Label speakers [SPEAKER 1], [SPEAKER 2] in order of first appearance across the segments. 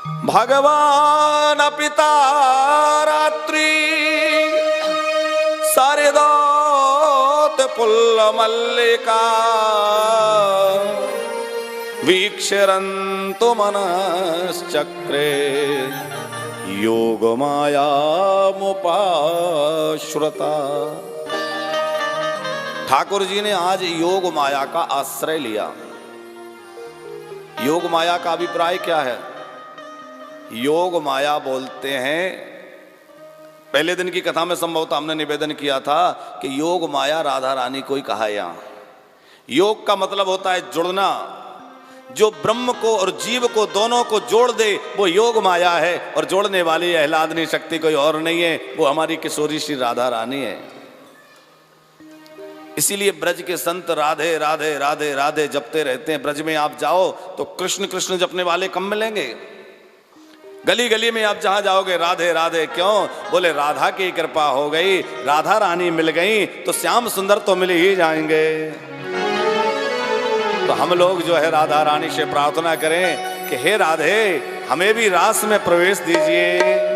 [SPEAKER 1] भगवान पिता रात्रि सारिदोत पुल्ल मल्लिका वीक्षरन्तु मनश्चक्रे योग मायामुपाश्रुता। ठाकुर जी ने आज योग माया का आश्रय लिया। योग माया का अभिप्राय क्या है? योग माया बोलते हैं, पहले दिन की कथा में संभवतः हमने निवेदन किया था कि योग माया राधा रानी को ही कहा। यहां योग का मतलब होता है जुड़ना। जो ब्रह्म को और जीव को दोनों को जोड़ दे वो योग माया है, और जोड़ने वाली आह्लादनी शक्ति कोई और नहीं है, वो हमारी किशोरी श्री राधा रानी है। इसीलिए ब्रज के संत राधे राधे राधे राधे जपते रहते हैं। ब्रज में आप जाओ तो कृष्ण कृष्ण जपने वाले कम मिलेंगे। गली गली में आप जहां जाओगे राधे राधे, क्यों? बोले राधा की कृपा हो गई, राधा रानी मिल गई तो श्याम सुंदर तो मिल ही जाएंगे। तो हम लोग जो है राधा रानी से प्रार्थना करें कि हे राधे हमें भी रास में प्रवेश दीजिए।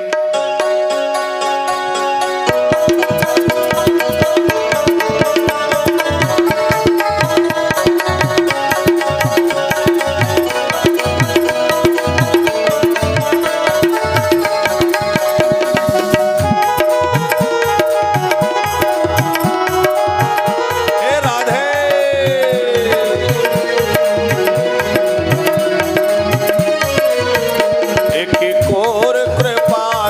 [SPEAKER 1] और कृपा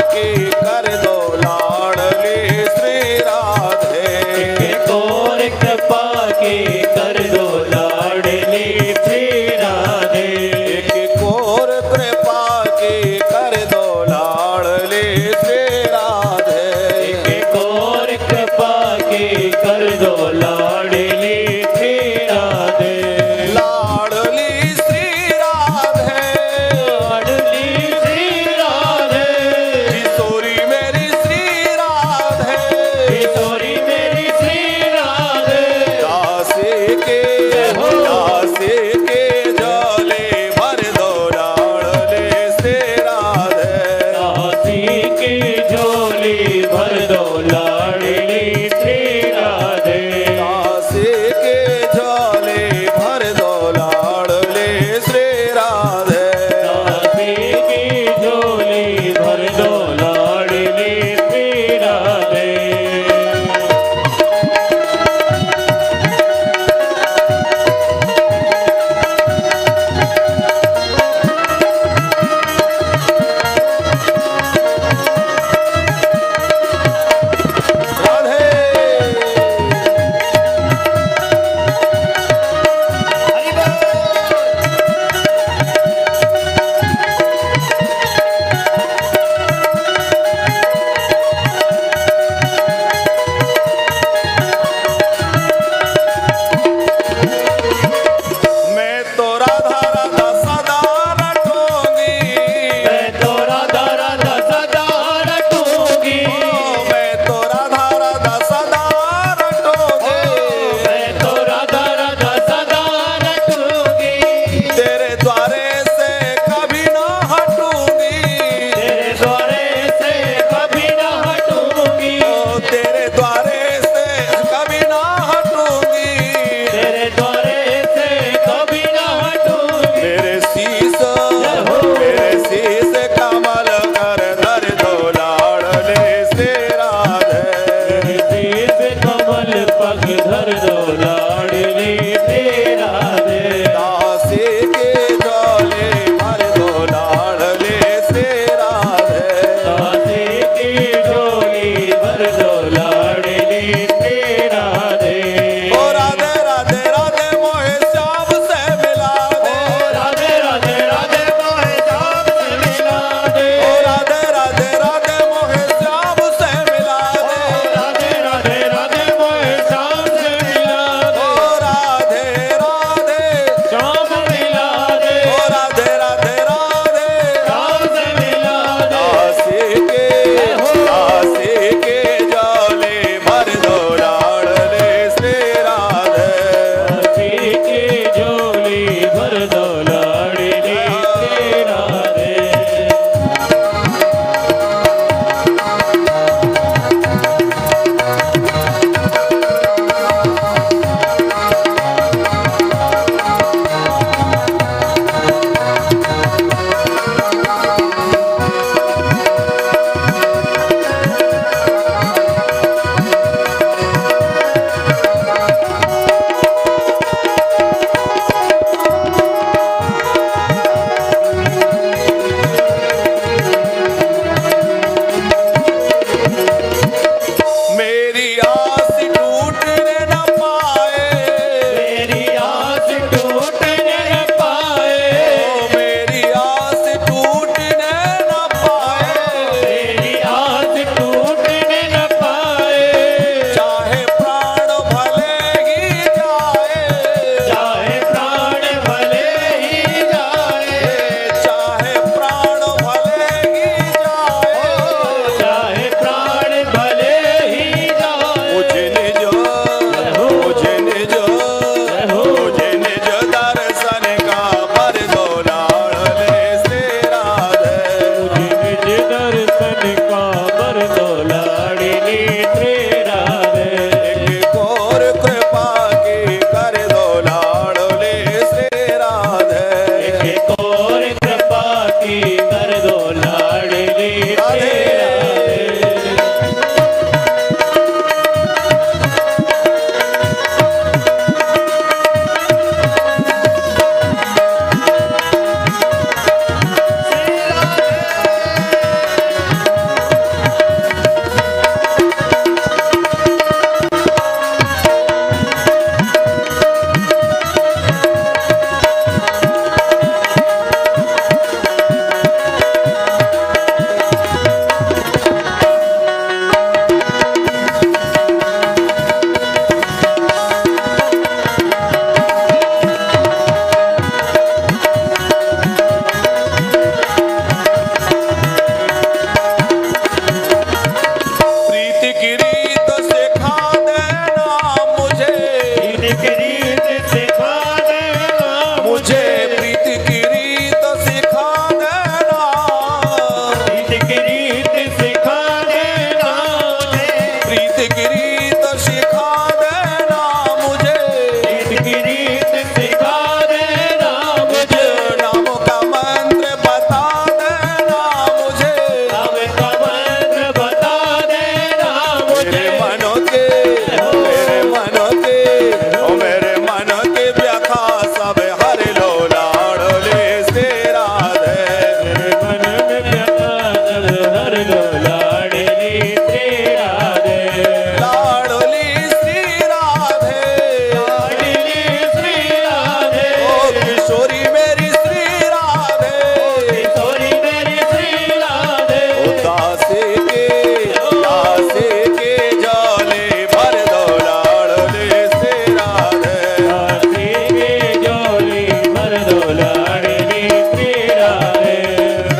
[SPEAKER 2] मिला दे।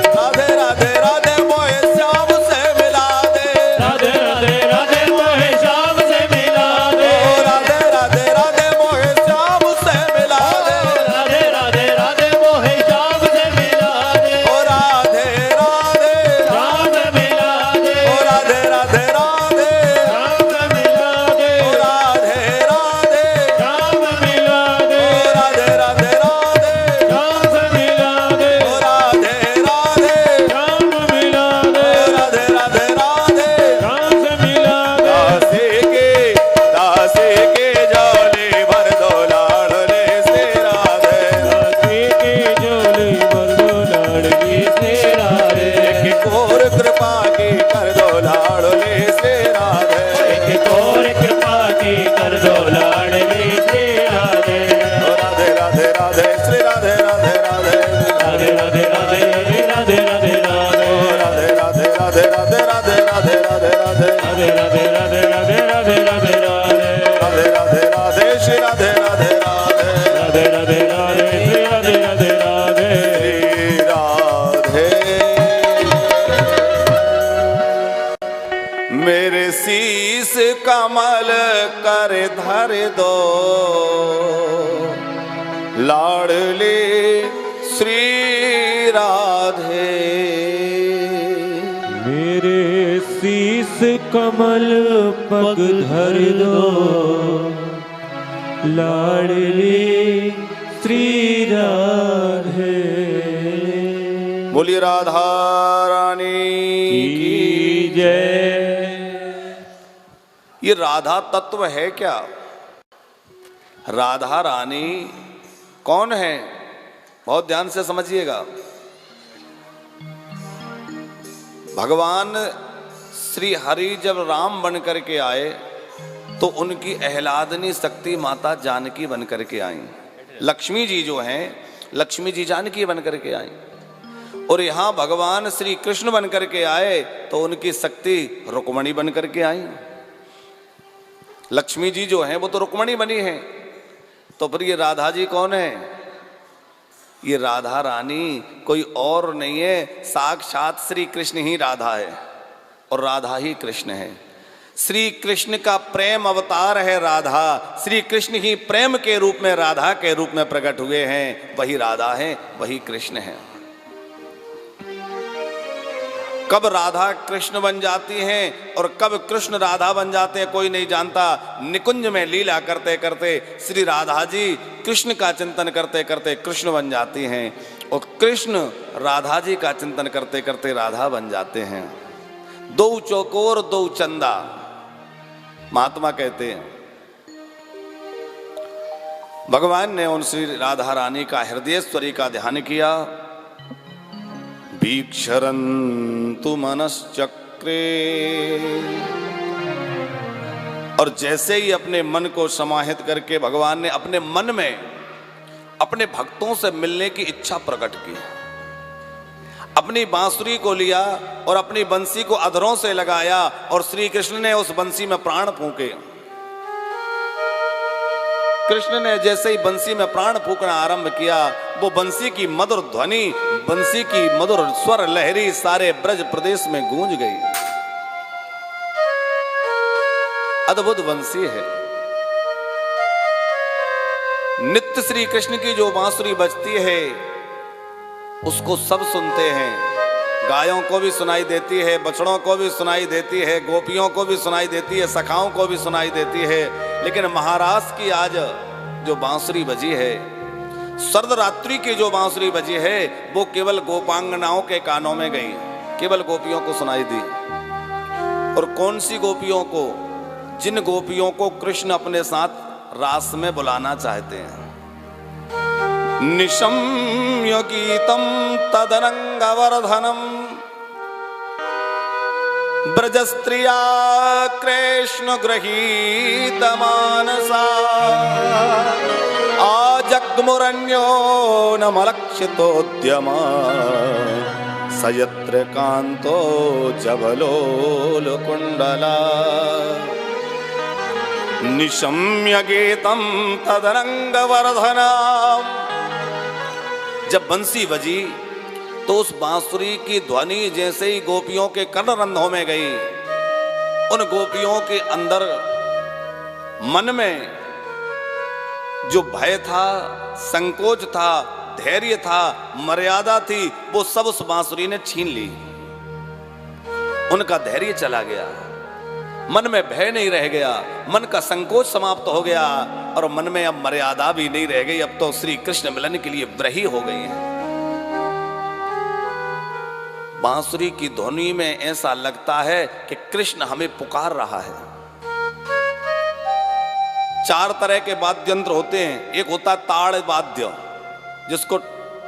[SPEAKER 1] राधे राधे राधे मोहे श्याम से मिला दे।
[SPEAKER 2] राधे राधे राधे मोहे श्याम से मिला दे।
[SPEAKER 1] राधे राधे राधे मोहे श्याम से मिला दे।
[SPEAKER 2] राधे राधे राधे मोहे श्याम से मिला दे।
[SPEAKER 1] ओ राधे राधे
[SPEAKER 2] श्याम से मिला दे।
[SPEAKER 1] ओ राधे राधे राधे
[SPEAKER 2] श्याम से मिला दे।
[SPEAKER 1] ओ राधे राधे
[SPEAKER 2] श्याम से मिला दे।
[SPEAKER 1] ओ राधे राधे राधे
[SPEAKER 2] श्याम से मिला दे।
[SPEAKER 1] ओ राधे राधे
[SPEAKER 2] श्याम मिला दे।
[SPEAKER 1] ओ राधे राधे राधे
[SPEAKER 2] श्याम से मिला दे।
[SPEAKER 1] दासी के झोली भर दो लाडले से राधे।
[SPEAKER 2] दासी की झोली भर दो लाडली से राधे।
[SPEAKER 1] एक और कृपा की कर दो लाडले से राधे।
[SPEAKER 2] एक और कृपा की कर दो लाडली से राधे।
[SPEAKER 1] ओ राधे राधे राधे श्री राधे राधे राधे
[SPEAKER 2] राधे राधे राधे राधे राधे राधे।
[SPEAKER 1] ओ राधे राधे राधे राधे राधे राधे राधे राधे
[SPEAKER 2] राधे राधे राधे राधे राधे राधे राधे।
[SPEAKER 1] राधे राधे राधे श्री राधे राधे राधे
[SPEAKER 2] राधे राधे राधे श्री राधे राधे राधे।
[SPEAKER 1] श्री राधे। मेरे शीस कमल कर धर दो लाडली श्री राधे।
[SPEAKER 2] मेरे शीस कमल पग धर दो लाडली श्री राधे।
[SPEAKER 1] बोलिए राधा रानी
[SPEAKER 2] की जय।
[SPEAKER 1] ये राधा तत्व है क्या? राधा रानी कौन है? बहुत ध्यान से समझिएगा। भगवान श्री हरि जब राम बन करके आए तो उनकी अहलादनी शक्ति माता जानकी बन करके आई। लक्ष्मी जी जो हैं, लक्ष्मी जी जानकी बन करके आई। और यहाँ भगवान श्री कृष्ण बन करके आए तो उनकी शक्ति रुक्मणी बन करके आई। लक्ष्मी जी जो हैं वो तो रुक्मणी बनी हैं, तो फिर ये राधा जी कौन है? ये राधा रानी कोई और नहीं है, साक्षात श्री कृष्ण ही राधा है और राधा ही कृष्ण है। श्री कृष्ण का प्रेम अवतार है राधा। श्री कृष्ण ही प्रेम के रूप में राधा के रूप में प्रकट हुए हैं। वही राधा है, वही कृष्ण है। कब राधा कृष्ण बन जाती हैं और कब कृष्ण राधा बन जाते हैं कोई नहीं जानता। निकुंज में लीला करते करते श्री राधा जी कृष्ण का चिंतन करते करते कृष्ण बन जाती हैं और कृष्ण राधा जी का चिंतन करते करते राधा बन जाते हैं। दो चौकोर दो चंदा, महात्मा कहते हैं। भगवान ने उन श्री राधा रानी का हृदयेश्वरी का ध्यान किया। वीक्षरन्तु मनश्चक्रे, और जैसे ही अपने मन को समाहित करके भगवान ने अपने मन में अपने भक्तों से मिलने की इच्छा प्रकट की। अपनी बांसुरी को लिया और अपनी बंसी को अधरों से लगाया और श्री कृष्ण ने उस बंसी में प्राण फूंके। कृष्ण ने जैसे ही बंसी में प्राण फूंकना आरंभ किया, वो बंसी की मधुर ध्वनि, बंसी की मधुर स्वर लहरी सारे ब्रज प्रदेश में गूंज गई। अद्भुत बंसी है। नित्य श्री कृष्ण की जो बांसुरी बजती है उसको सब सुनते हैं। गायों को भी सुनाई देती है, बछड़ों को भी सुनाई देती है, गोपियों को भी सुनाई देती है, सखाओं को भी सुनाई देती है। लेकिन महाराष्ट्र की आज जो बांसुरी बजी है, सर्वरात्रि की जो बांसुरी बजी है, वो केवल गोपांगनाओं के कानों में गई, केवल गोपियों को सुनाई दी। और कौन सी गोपियों को? जिन गोपियों को कृष्ण अपने साथ रास में बुलाना चाहते हैं। निशम्य गीतम तदनंगवर्धनम ब्रजस्त्रिया कृष्ण गृहीत मानसा आजग्मुरन्यो नमलक्षितोद्यमा सयत्र कांतो जबलोल कुंडला निशम्य गीतम तदनंगवर्धनम। जब बंसी बजी तो उस बांसुरी की ध्वनि जैसे ही गोपियों के कर्णरंध्रों में गई, उन गोपियों के अंदर मन में जो भय था, संकोच था, धैर्य था, मर्यादा थी, वो सब उस बांसुरी ने छीन ली। उनका धैर्य चला गया, मन में भय नहीं रह गया, मन का संकोच समाप्त हो गया और मन में अब मर्यादा भी नहीं रह गई। अब तो श्री कृष्ण मिलन के लिए ब्रही हो गई हैं। बांसुरी की ध्वनि में ऐसा लगता है कि कृष्ण हमें पुकार रहा है। 4 तरह के वाद्य यंत्र होते हैं। एक होता है ताड़ वाद्य, जिसको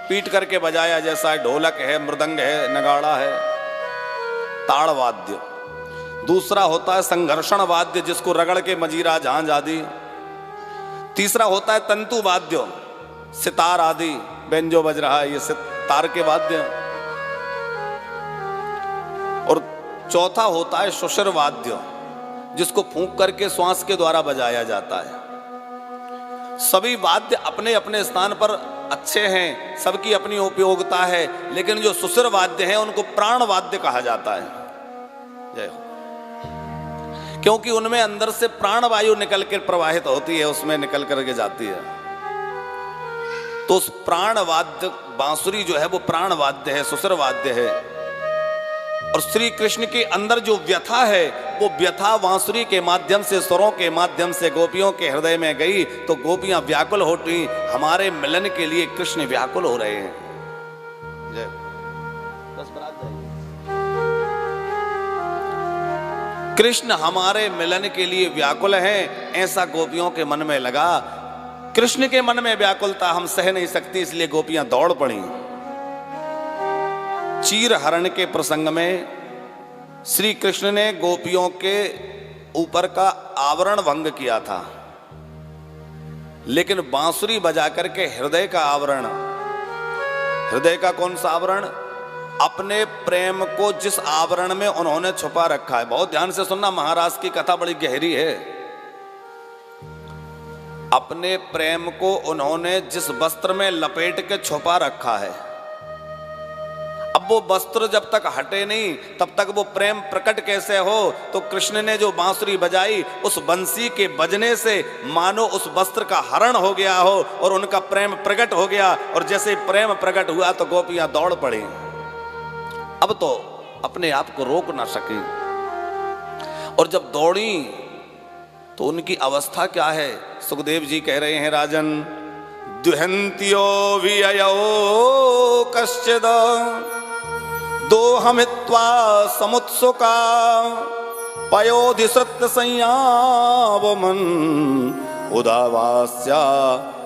[SPEAKER 1] पीट करके बजाया, जैसा ढोलक है, मृदंग है, नगाड़ा है, ताड़ वाद्य। दूसरा होता है संघर्षण वाद्य, जिसको रगड़ के मजीरा, झांझ आदि। तीसरा होता है तंतु वाद्य, सितार आदि, बेंजो बज रहा है, ये सितार के वाद्य। और चौथा होता है शुशिर वाद्य, जिसको फूंक करके श्वास के द्वारा बजाया जाता है। सभी वाद्य अपने अपने स्थान पर अच्छे हैं, सबकी अपनी उपयोगिता है, लेकिन जो सुशिर वाद्य हैं उनको प्राण वाद्य कहा जाता है। जय हो। क्योंकि उनमें अंदर से प्राण वायु निकल कर प्रवाहित होती है, उसमें निकल करके जाती है। तो उस प्राण वाद्य बांसुरी जो है वो प्राण वाद्य है, सुशिर वाद्य है। और श्री कृष्ण के अंदर जो व्यथा है, वो व्यथा बांसुरी के माध्यम से, स्वरों के माध्यम से गोपियों के हृदय में गई, तो गोपियां व्याकुल होती। हमारे मिलन के लिए कृष्ण व्याकुल हो रहे हैं। जय। कृष्ण हमारे मिलन के लिए व्याकुल हैं, ऐसा गोपियों के मन में लगा। कृष्ण के मन में व्याकुलता हम सह नहीं सकती, इसलिए गोपियां दौड़ पड़ी। चीर हरण के प्रसंग में श्री कृष्ण ने गोपियों के ऊपर का आवरण भंग किया था, लेकिन बांसुरी बजा करके हृदय का आवरण, हृदय का कौन सा आवरण? अपने प्रेम को जिस आवरण में उन्होंने छुपा रखा है। बहुत ध्यान से सुनना, महाराज की कथा बड़ी गहरी है। अपने प्रेम को उन्होंने जिस वस्त्र में लपेट के छुपा रखा है, अब वो वस्त्र जब तक हटे नहीं तब तक वो प्रेम प्रकट कैसे हो? तो कृष्ण ने जो बांसुरी बजाई, उस बंसी के बजने से मानो उस वस्त्र का हरण हो गया हो और उनका प्रेम प्रकट हो गया। और जैसे प्रेम प्रकट हुआ तो गोपियां दौड़ पड़ी। अब तो अपने आप को रोक ना सकी, और जब दौड़ी तो उनकी अवस्था क्या है? सुखदेव जी कह रहे हैं, राजन दुहंत्यो विययो कश्चिद दोहमित्वा समुत्सुका पयोधिसृत्य संयावमन उदावास्या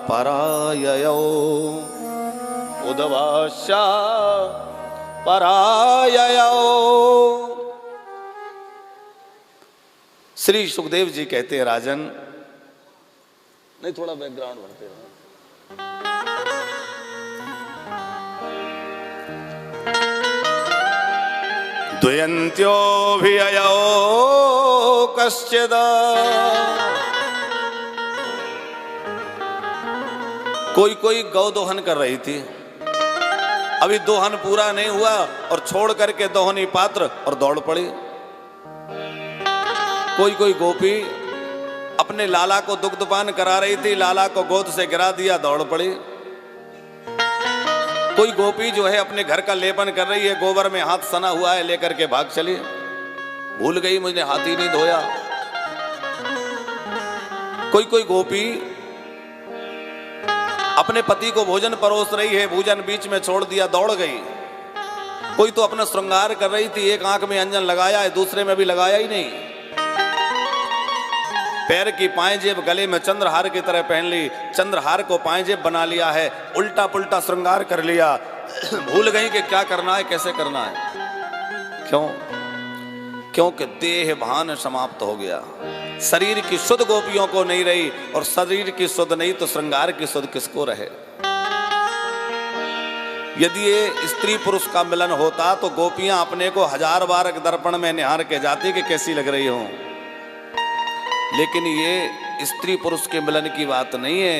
[SPEAKER 1] पराययो उदावास्या पराययो। श्री सुखदेव जी कहते हैं, राजन, नहीं थोड़ा बैकग्राउंड भरते रहो। द्वयन्त्योऽभिययो कश्चिद, कोई कोई गौ दोहन कर रही थी, अभी दोहन पूरा नहीं हुआ और छोड़ करके दोहनी पात्र और दौड़ पड़ी। कोई कोई गोपी अपने लाला को दुग्धपान करा रही थी, लाला को गोद से गिरा दिया, दौड़ पड़ी। कोई गोपी जो है अपने घर का लेपन कर रही है, गोबर में हाथ सना हुआ है, लेकर के भाग चली, भूल गई मुझे हाथ ही नहीं धोया। कोई कोई गोपी अपने पति को भोजन परोस रही है, भोजन बीच में छोड़ दिया, दौड़ गई। कोई तो अपना श्रृंगार कर रही थी, एक आंख में अंजन लगाया है, दूसरे में भी लगाया ही नहीं, पैर की पायजेब गले में चंद्रहार की तरह पहन ली, चंद्रहार को पायजेब बना लिया है, उल्टा पुल्टा श्रृंगार कर लिया, भूल गई कि क्या करना है, कैसे करना है। क्यों? क्योंकि देह भान समाप्त हो गया, शरीर की सुध गोपियों को नहीं रही, और शरीर की सुध नहीं तो श्रृंगार की सुध किसको रहे? यदि ये स्त्री पुरुष का मिलन होता तो गोपियां अपने को 1000 बार दर्पण में निहार के जाती कि कैसी लग रही हो, लेकिन ये स्त्री पुरुष के मिलन की बात नहीं है,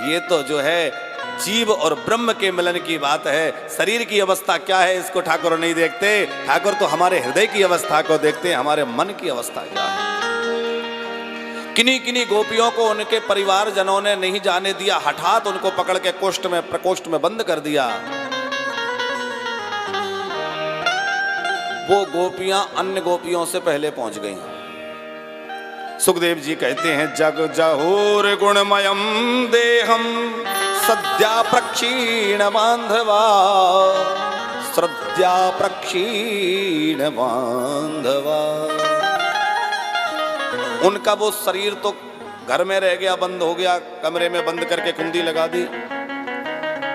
[SPEAKER 1] ये तो जो है जीव और ब्रह्म के मिलन की बात है। शरीर की अवस्था क्या है इसको ठाकुर नहीं देखते, ठाकुर तो हमारे हृदय की अवस्था को देखते हैं, हमारे मन की अवस्था क्या है। किन्हीं किन्हीं गोपियों को उनके परिवार जनों ने नहीं जाने दिया, हठात उनको पकड़ के प्रकोष्ठ में बंद कर दिया। वो गोपियां अन्य गोपियों से पहले पहुंच गईं। सुखदेव जी कहते हैं जग जहूर गुणमयम देहम सद्या प्रक्षीण बांधवा, श्रद्धा प्रक्षीण बांधवा। उनका वो शरीर तो घर में रह गया, बंद हो गया, कमरे में बंद करके कुंडी लगा दी।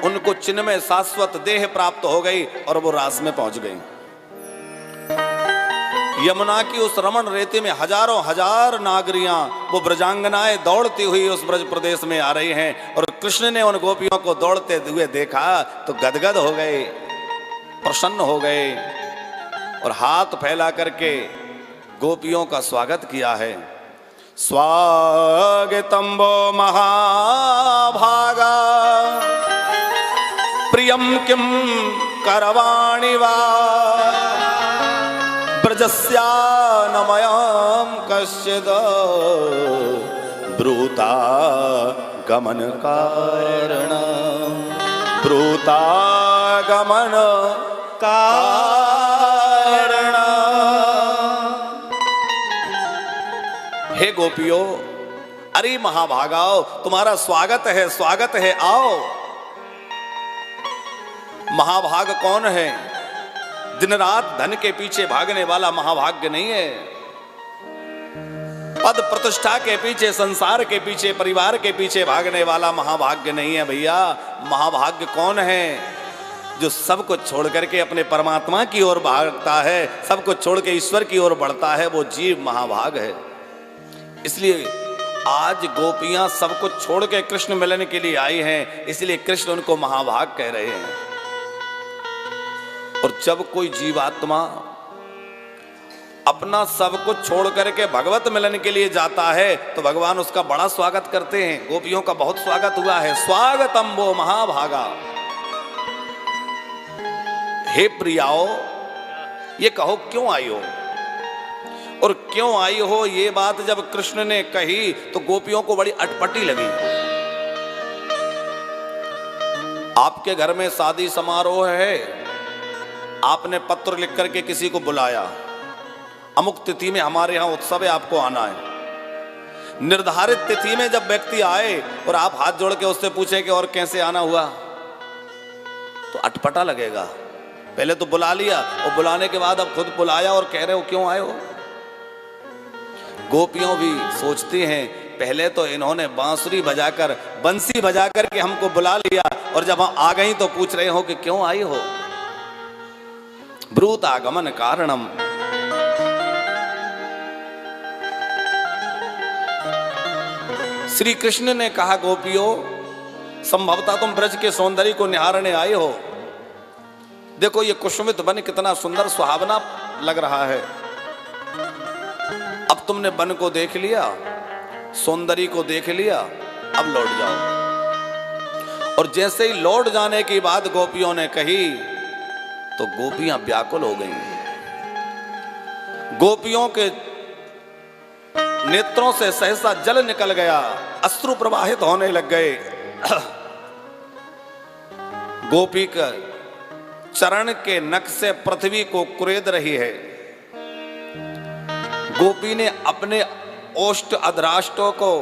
[SPEAKER 1] उनको चिन्ह में शाश्वत देह प्राप्त हो गई और वो रास में पहुंच गई। यमुना की उस रमण रेती में हजारों हजार नागरियां, वो ब्रजांगनाएं दौड़ती हुई उस ब्रज प्रदेश में आ रही हैं और कृष्ण ने उन गोपियों को दौड़ते हुए देखा तो गदगद हो गए, प्रसन्न हो गए और हाथ फैला करके गोपियों का स्वागत किया है। स्वागतम वो महाभागा प्रियम किम करवाणि वा, ब्रजस्यानमयं कश्चिद ब्रूता गमन कारणं, ब्रूता गमन कारणं। हे गोपियों, अरे महाभागाओ, तुम्हारा स्वागत है, आओ। महाभाग कौन है? दिन रात धन के पीछे भागने वाला महाभाग्य नहीं है। पद प्रतिष्ठा के पीछे, संसार के पीछे, परिवार के पीछे भागने वाला महाभाग्य नहीं है भैया। महाभाग्य कौन है? जो सब कुछ छोड़ करके अपने परमात्मा की ओर भागता है, सब कुछ छोड़ के ईश्वर की ओर बढ़ता है, वो जीव महाभाग है। इसलिए आज गोपियां सब कुछ छोड़ के कृष्ण मिलन के लिए आई हैं, इसलिए कृष्ण उनको महाभाग कह रहे हैं। और जब कोई जीवात्मा अपना सब कुछ छोड़ करके भगवत मिलन के लिए जाता है तो भगवान उसका बड़ा स्वागत करते हैं। गोपियों का बहुत स्वागत हुआ है। स्वागतम वो महाभागा। हे प्रियाओ, ये कहो क्यों आई हो, और क्यों आई हो ये बात जब कृष्ण ने कही तो गोपियों को बड़ी अटपटी लगी। आपके घर में शादी समारोह है, आपने पत्र लिख करके किसी को बुलाया, अमुक तिथि में हमारे यहाँ उत्सव है, आपको आना है। निर्धारित तिथि में जब व्यक्ति आए और आप हाथ जोड़ के उससे पूछे कि और कैसे आना हुआ, तो अटपटा लगेगा। पहले तो बुला लिया और बुलाने के बाद अब खुद बुलाया और कह रहे हो क्यों आए हो। गोपियों भी सोचती हैं, पहले तो इन्होंने बांसुरी बजाकर, बंसी बजाकर के हमको बुला लिया और जब हम आ गई तो पूछ रहे हो कि क्यों आई हो। ब्रूत आगमन कारणम। श्री कृष्ण ने कहा गोपियों, संभवतः तुम ब्रज के सौंदर्य को निहारने आए हो। देखो ये कुसुमित वन कितना सुंदर सुहावना लग रहा है। अब तुमने वन को देख लिया, सौंदर्य को देख लिया, अब लौट जाओ। और जैसे ही लौट जाने की बात गोपियों ने कही तो गोपियां व्याकुल हो गईं। गोपियों के नेत्रों से सहसा जल निकल गया, अश्रु प्रवाहित होने लग गए। गोपी का चरण के नख से पृथ्वी को कुरेद रही है। गोपी ने अपने ओष्ठ अधराष्टों को,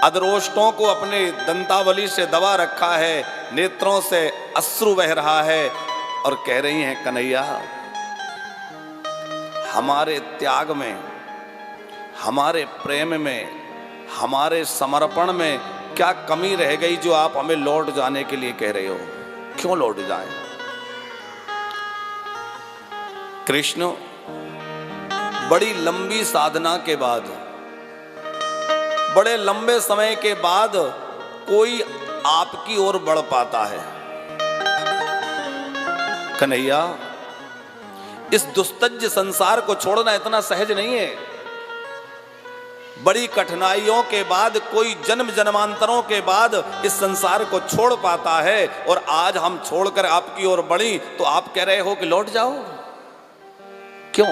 [SPEAKER 1] अधरोष्टों को अपने दंतावली से दबा रखा है, नेत्रों से अश्रु बह रहा है और कह रही हैं कन्हैया, हमारे त्याग में, हमारे प्रेम में, हमारे समर्पण में क्या कमी रह गई जो आप हमें लौट जाने के लिए कह रहे हो। क्यों लौट जाएं? कृष्ण बड़ी लंबी साधना के बाद, बड़े लंबे समय के बाद कोई आपकी ओर बढ़ पाता है। कन्हैया, इस दुस्तज्ज संसार को छोड़ना इतना सहज नहीं है। बड़ी कठिनाइयों के बाद कोई जन्म जन्मांतरों के बाद इस संसार को छोड़ पाता है, और आज हम छोड़कर आपकी ओर बढ़ी तो आप कह रहे हो कि लौट जाओ। क्यों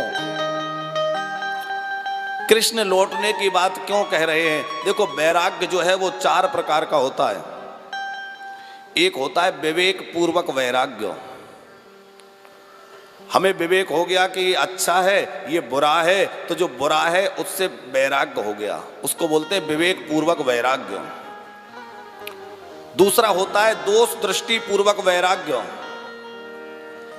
[SPEAKER 1] कृष्ण लौटने की बात क्यों कह रहे हैं? देखो, वैराग्य जो है वो 4 प्रकार का होता है। एक होता है विवेक पूर्वक वैराग्य। हमें विवेक हो गया कि ये अच्छा है, ये बुरा है, तो जो बुरा है उससे वैराग्य हो गया, उसको बोलते हैं विवेक पूर्वक वैराग्य। दूसरा होता है दोष दृष्टि पूर्वक वैराग्य।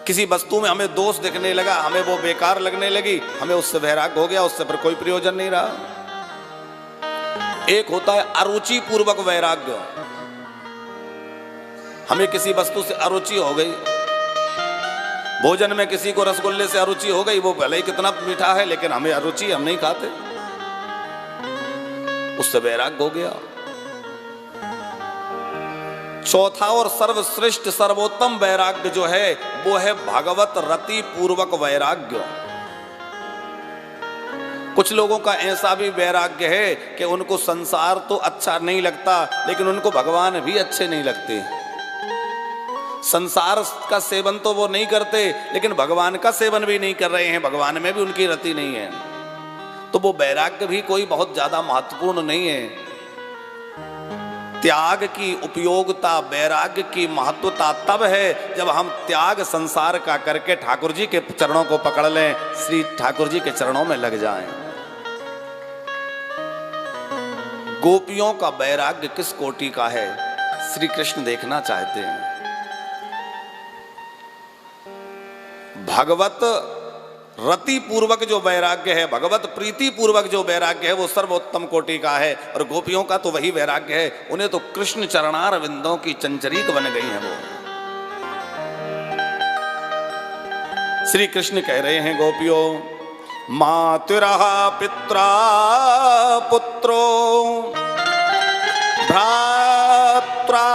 [SPEAKER 1] किसी वस्तु में हमें दोष दिखने लगा, हमें वो बेकार लगने लगी, हमें उससे वैराग्य हो गया, उससे पर कोई प्रयोजन नहीं रहा। एक होता है अरुचि पूर्वक वैराग्य। हमें किसी वस्तु से अरुचि हो गई, भोजन में किसी को रसगुल्ले से अरुचि हो गई, वो भले ही कितना मीठा है लेकिन हमें अरुचि, हम नहीं खाते, उससे वैराग्य हो गया। चौथा और सर्वश्रेष्ठ सर्वोत्तम वैराग्य जो है वो है भगवत रति पूर्वक वैराग्य। कुछ लोगों का ऐसा भी वैराग्य है कि उनको संसार तो अच्छा नहीं लगता लेकिन उनको भगवान भी अच्छे नहीं लगते। संसार का सेवन तो वो नहीं करते लेकिन भगवान का सेवन भी नहीं कर रहे हैं, भगवान में भी उनकी रति नहीं है, तो वो वैराग्य भी कोई बहुत ज्यादा महत्वपूर्ण नहीं है। त्याग की उपयोगिता, वैराग्य की महत्वता तब है जब हम त्याग संसार का करके ठाकुर जी के चरणों को पकड़ लें, श्री ठाकुर जी के चरणों में लग जाएं। गोपियों का वैराग्य किस कोटि का है श्री कृष्ण देखना चाहते हैं। भगवत रति पूर्वक जो वैराग्य है, भगवत प्रीति पूर्वक जो वैराग्य है वो सर्वोत्तम कोटि का है, और गोपियों का तो वही वैराग्य है, उन्हें तो कृष्ण चरणार विंदों की चंचरीक बन गई है वो। श्री कृष्ण कह रहे हैं गोपियों, मातुरः पित्रा पुत्रो भ्रात्रा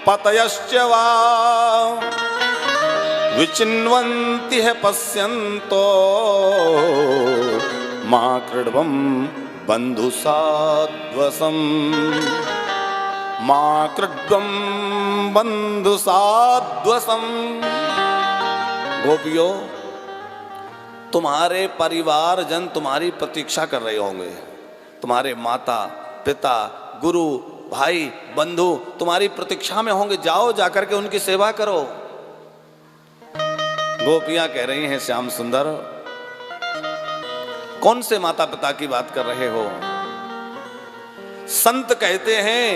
[SPEAKER 1] पतयश्च वा विचिन्वन्ति है पश्यन्तो मां कृड्वं बंधु साध्वसम्, मां कृड्वं बंधु साध्वसम्। गोपियों, तुम्हारे परिवार जन तुम्हारी प्रतीक्षा कर रहे होंगे, तुम्हारे माता पिता गुरु भाई बंधु तुम्हारी प्रतीक्षा में होंगे, जाओ जाकर के उनकी सेवा करो। गोपियां कह रही हैं, श्याम सुंदर कौन से माता पिता की बात कर रहे हो? संत कहते हैं,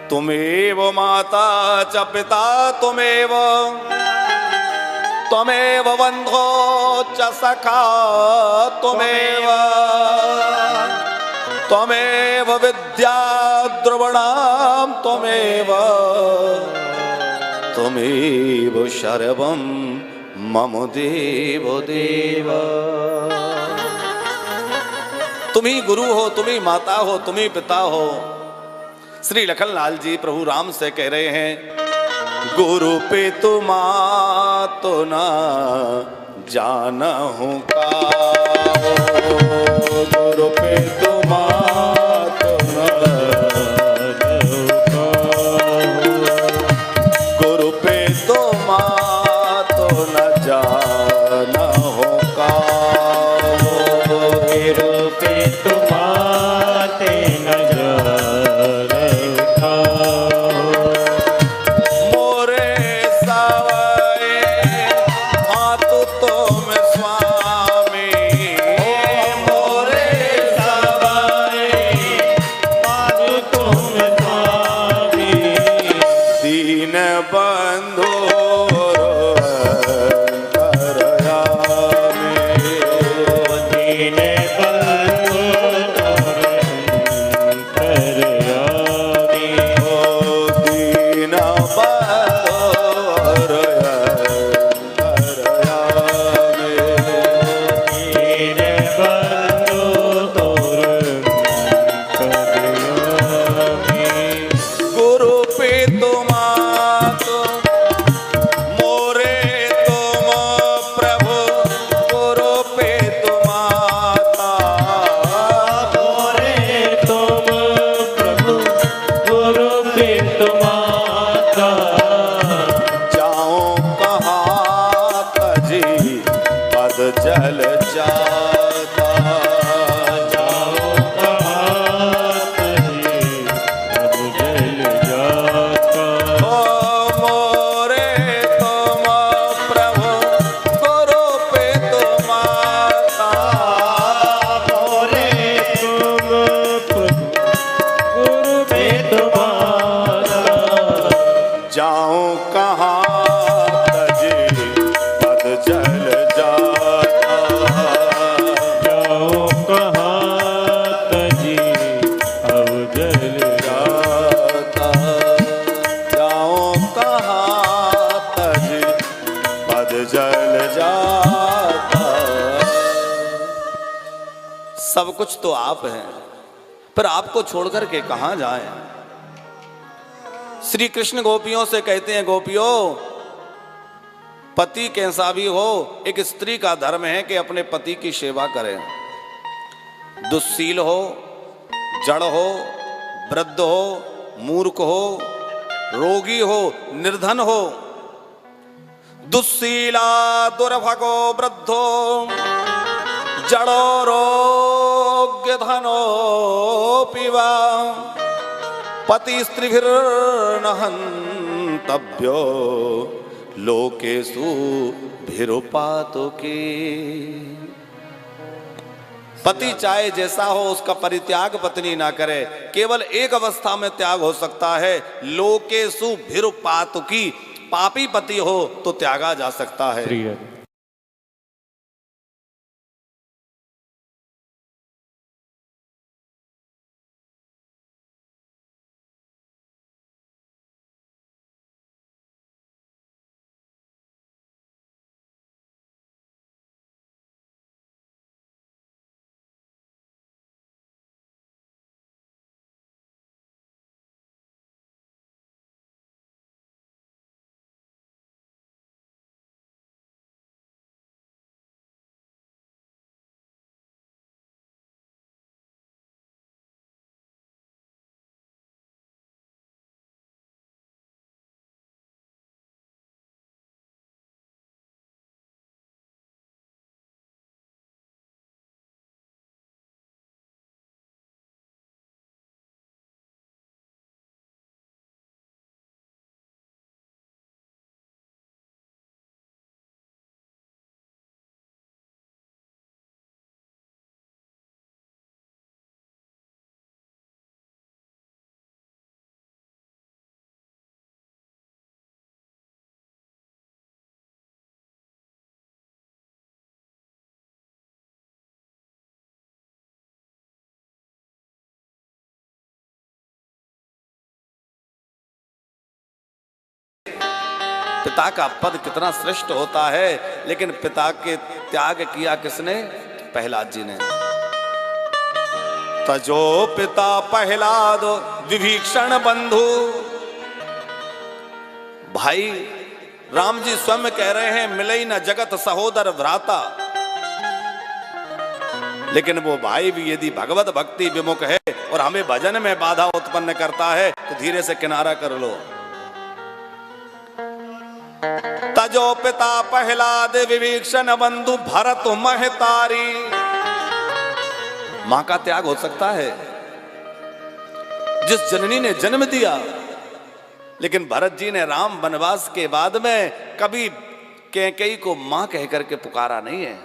[SPEAKER 1] तुमेव माता च पिता तुमेव, त्वमेव बंधो च सखा त्वमेव, त्वमेव विद्या द्रवणाम त्वमेव, त्वमेव सर्वं मम देव देव। तुम ही गुरु हो, तुम ही माता हो, तुम ही पिता हो। श्री लखनलाल जी प्रभु राम से कह रहे हैं, गुरु पे तुम तो ना जानहु का, गुरु पे तुम तो ना, गुरु पे तुम तो न जानहु का,
[SPEAKER 2] गुरु पे तुम ते न जानहु का,
[SPEAKER 1] मोरे सवाए हाथु तुम स्वामी, मोरे
[SPEAKER 2] सवाए हाथु तुम स्वामी,
[SPEAKER 1] दीन बंधु जल जाता।
[SPEAKER 2] जाओ कहाँ कहीं अब जल जाता।
[SPEAKER 1] ओ मोरे तुम प्रभु गुरु पे तुम्हारा।
[SPEAKER 2] मोरे तुम प्रभु गुरु पे तुम्हारा।
[SPEAKER 1] जाऊं कहाँ तजी पद जल जाता।
[SPEAKER 2] जाओ कहाँ तजी अब जल
[SPEAKER 1] जाता। जाऊं कहाँ तजी पद जल जाता। सब कुछ तो आप हैं, पर आपको छोड़कर के कहां जाएं। श्री कृष्ण गोपियों से कहते हैं, गोपियों पति कैसा भी हो, एक स्त्री का धर्म है कि अपने पति की सेवा करें। दुस्सील हो, जड़ हो, वृद्ध हो, मूर्ख हो, रोगी हो, निर्धन हो, दुस्सीला दुर्भगो वृद्धो जड़ो रोग्य धनो पिवा पति स्त्रीभिर्न हन्तव्यो लोकेषु भिरुपातुके। पति चाहे जैसा हो उसका परित्याग पत्नी ना करे, केवल एक अवस्था में त्याग हो सकता है, लोकेषु भिरुपातुकी। पापी पति हो तो त्यागा जा सकता है।
[SPEAKER 2] श्री हरि।
[SPEAKER 1] पिता का पद कितना श्रेष्ठ होता है, लेकिन पिता के त्याग किया किसने? प्रहलाद जी ने। तजो पिता प्रहलाद विभीषण बंधु। भाई राम जी स्वयं कह रहे हैं, मिले न जगत सहोदर भ्राता। लेकिन वो भाई भी यदि भगवत भक्ति विमुख है और हमें भजन में बाधा उत्पन्न करता है तो धीरे से किनारा कर लो। तजो पिता प्रहलाद विभीषण बंधु भरत महतारी। मां का त्याग हो सकता है, जिस जननी ने जन्म दिया, लेकिन भरत जी ने राम वनवास के बाद में कभी कैकेयी को मां कह करके पुकारा नहीं है।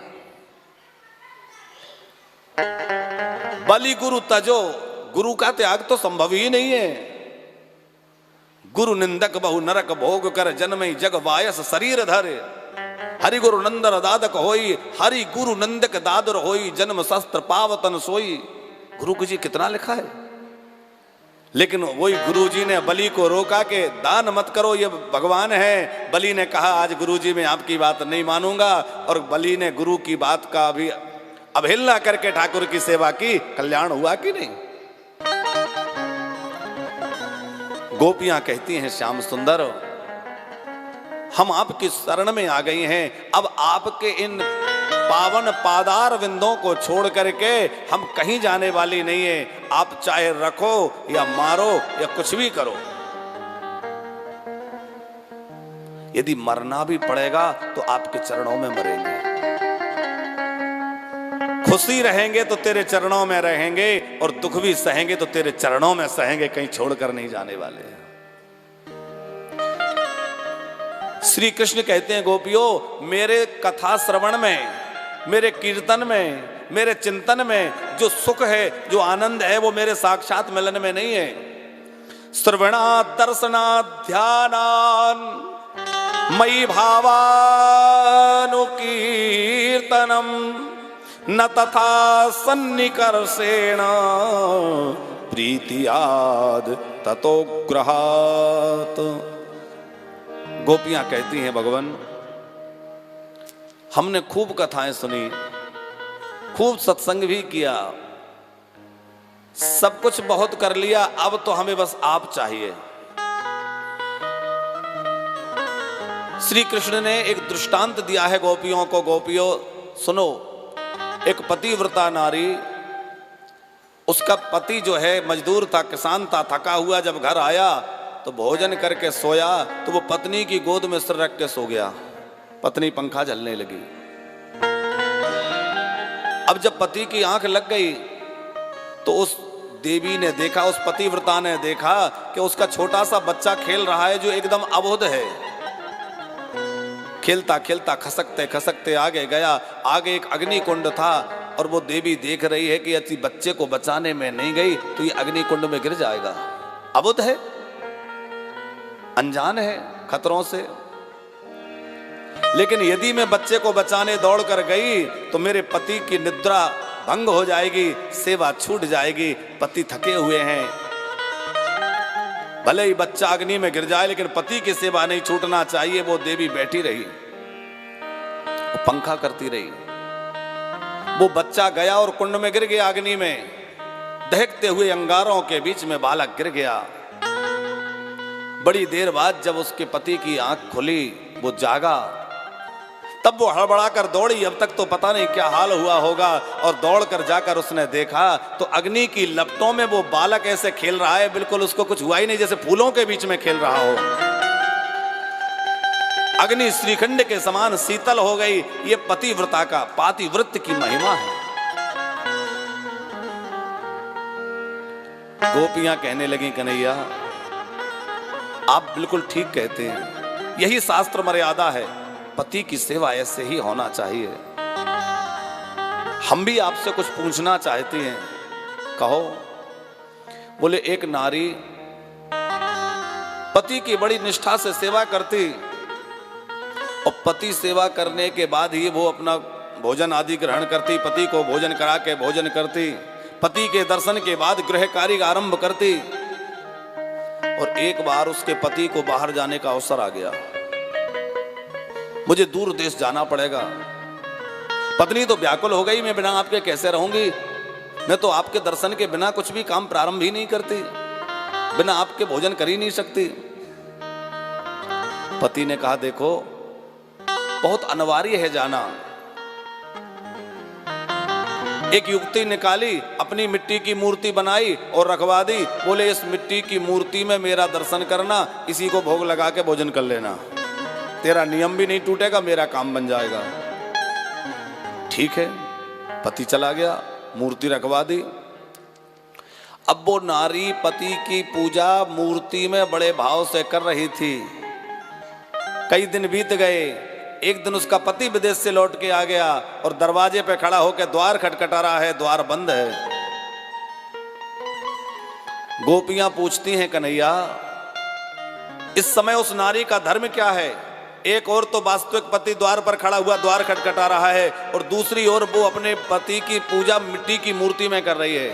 [SPEAKER 1] बलि गुरु तजो, गुरु का त्याग तो संभव ही नहीं है। गुरु निंदक बहु नरक भोग कर जन्मई जग वायस शरीर धरे। हरि गुरु नंदन दादक होई, हरि गुरु नंदक दादर होई, जन्म शस्त्र पावतन सोई। गुरु जी कितना लिखा है, लेकिन वही गुरु जी ने बलि को रोका के दान मत करो, ये भगवान है। बलि ने कहा आज गुरु जी मैं आपकी बात नहीं मानूंगा, और बलि ने गुरु की बात का भी अवहेलना करके ठाकुर की सेवा की। कल्याण हुआ कि नहीं? गोपियां कहती हैं, श्याम सुंदर हम आपकी शरण में आ गई हैं, अब आपके इन पावन पादार विंदों को छोड़ करके हम कहीं जाने वाली नहीं है। आप चाहे रखो या मारो या कुछ भी करो, यदि मरना भी पड़ेगा तो आपके चरणों में मरेंगे। खुशी रहेंगे तो तेरे चरणों में रहेंगे, और दुख भी सहेंगे तो तेरे चरणों में सहेंगे, कहीं छोड़कर नहीं जाने वाले। श्री कृष्ण कहते हैं गोपियों, मेरे कथा श्रवण में, मेरे कीर्तन में, मेरे चिंतन में जो सुख है, जो आनंद है, वो मेरे साक्षात मिलन में नहीं है। श्रवणात् दर्शनात् ध्यानान् मयि भावानुकीर्तनम न तथा सन्निकर्षेण प्रीतियाद ततो ग्रहात्। गोपियां कहती हैं भगवान, हमने खूब कथाएं सुनी, खूब सत्संग भी किया, सब कुछ बहुत कर लिया, अब तो हमें बस आप चाहिए। श्री कृष्ण ने एक दृष्टांत दिया है गोपियों को। गोपियों सुनो, एक पतिव्रता नारी, उसका पति जो है मजदूर था, किसान था, थका हुआ जब घर आया तो भोजन करके सोया तो वो पत्नी की गोद में सिर रख के सो गया। पत्नी पंखा झलने लगी। अब जब पति की आंख लग गई तो उस देवी ने देखा, उस पतिव्रता ने देखा कि उसका छोटा सा बच्चा खेल रहा है जो एकदम अबोध है। खेलता खेलता खसकते खसकते आगे गया, आगे एक अग्नि कुंड था और वो देवी देख रही है कि यदि बच्चे को बचाने में नहीं गई तो ये अग्नि कुंड में गिर जाएगा। अबोध है, अनजान है खतरों से, लेकिन यदि मैं बच्चे को बचाने दौड़ कर गई तो मेरे पति की निद्रा भंग हो जाएगी, सेवा छूट जाएगी, पति थके हुए हैं। भले ही बच्चा अग्नि में गिर जाए लेकिन पति की सेवा नहीं छूटना चाहिए। वो देवी बैठी रही, वो पंखा करती रही। वो बच्चा गया और कुंड में गिर गया, अग्नि में दहकते हुए अंगारों के बीच में बालक गिर गया। बड़ी देर बाद जब उसके पति की आंख खुली, वो जागा, तब वो हड़बड़ा कर दौड़ी। अब तक तो पता नहीं क्या हाल हुआ होगा, और दौड़कर जाकर उसने देखा तो अग्नि की लपटों में वो बालक ऐसे खेल रहा है, बिल्कुल उसको कुछ हुआ ही नहीं, जैसे फूलों के बीच में खेल रहा हो। अग्नि श्रीखंड के समान शीतल हो गई। ये पतिव्रता का, पातिव्रत की महिमा है। गोपियां कहने लगी, कन्हैया आप बिल्कुल ठीक कहते हैं, यही शास्त्र मर्यादा है, पति की सेवा ऐसे ही होना चाहिए। हम भी आपसे कुछ पूछना चाहते हैं, कहो। बोले, एक नारी पति की बड़ी निष्ठा से सेवा करती और पति सेवा करने के बाद ही वो अपना भोजन आदि ग्रहण करती, पति को भोजन करा के भोजन करती, पति के दर्शन के बाद गृह कार्य आरंभ करती। और एक बार उसके पति को बाहर जाने का अवसर आ गया, मुझे दूर देश जाना पड़ेगा। पत्नी तो व्याकुल हो गई, मैं बिना आपके कैसे रहूंगी, मैं तो आपके दर्शन के बिना कुछ भी काम प्रारंभ ही नहीं करती, बिना आपके भोजन कर ही नहीं सकती। पति ने कहा, देखो बहुत अनिवार्य है जाना। एक युक्ति निकाली, अपनी मिट्टी की मूर्ति बनाई और रखवा दी। बोले, इस मिट्टी की मूर्ति में मेरा दर्शन करना, इसी को भोग लगा के भोजन कर लेना, तेरा नियम भी नहीं टूटेगा, मेरा काम बन जाएगा। ठीक है, पति चला गया, मूर्ति रखवा दी। अब वो नारी पति की पूजा मूर्ति में बड़े भाव से कर रही थी। कई दिन बीत गए। एक दिन उसका पति विदेश से लौट के आ गया और दरवाजे पे खड़ा होकर द्वार खटखटा रहा है, द्वार बंद है। गोपियां पूछती हैं, कन्हैया इस समय उस नारी का धर्म क्या है? एक और तो वास्तविक पति द्वार पर खड़ा हुआ द्वार खटखटा रहा है, और दूसरी ओर वो अपने पति की पूजा मिट्टी की मूर्ति में कर रही है।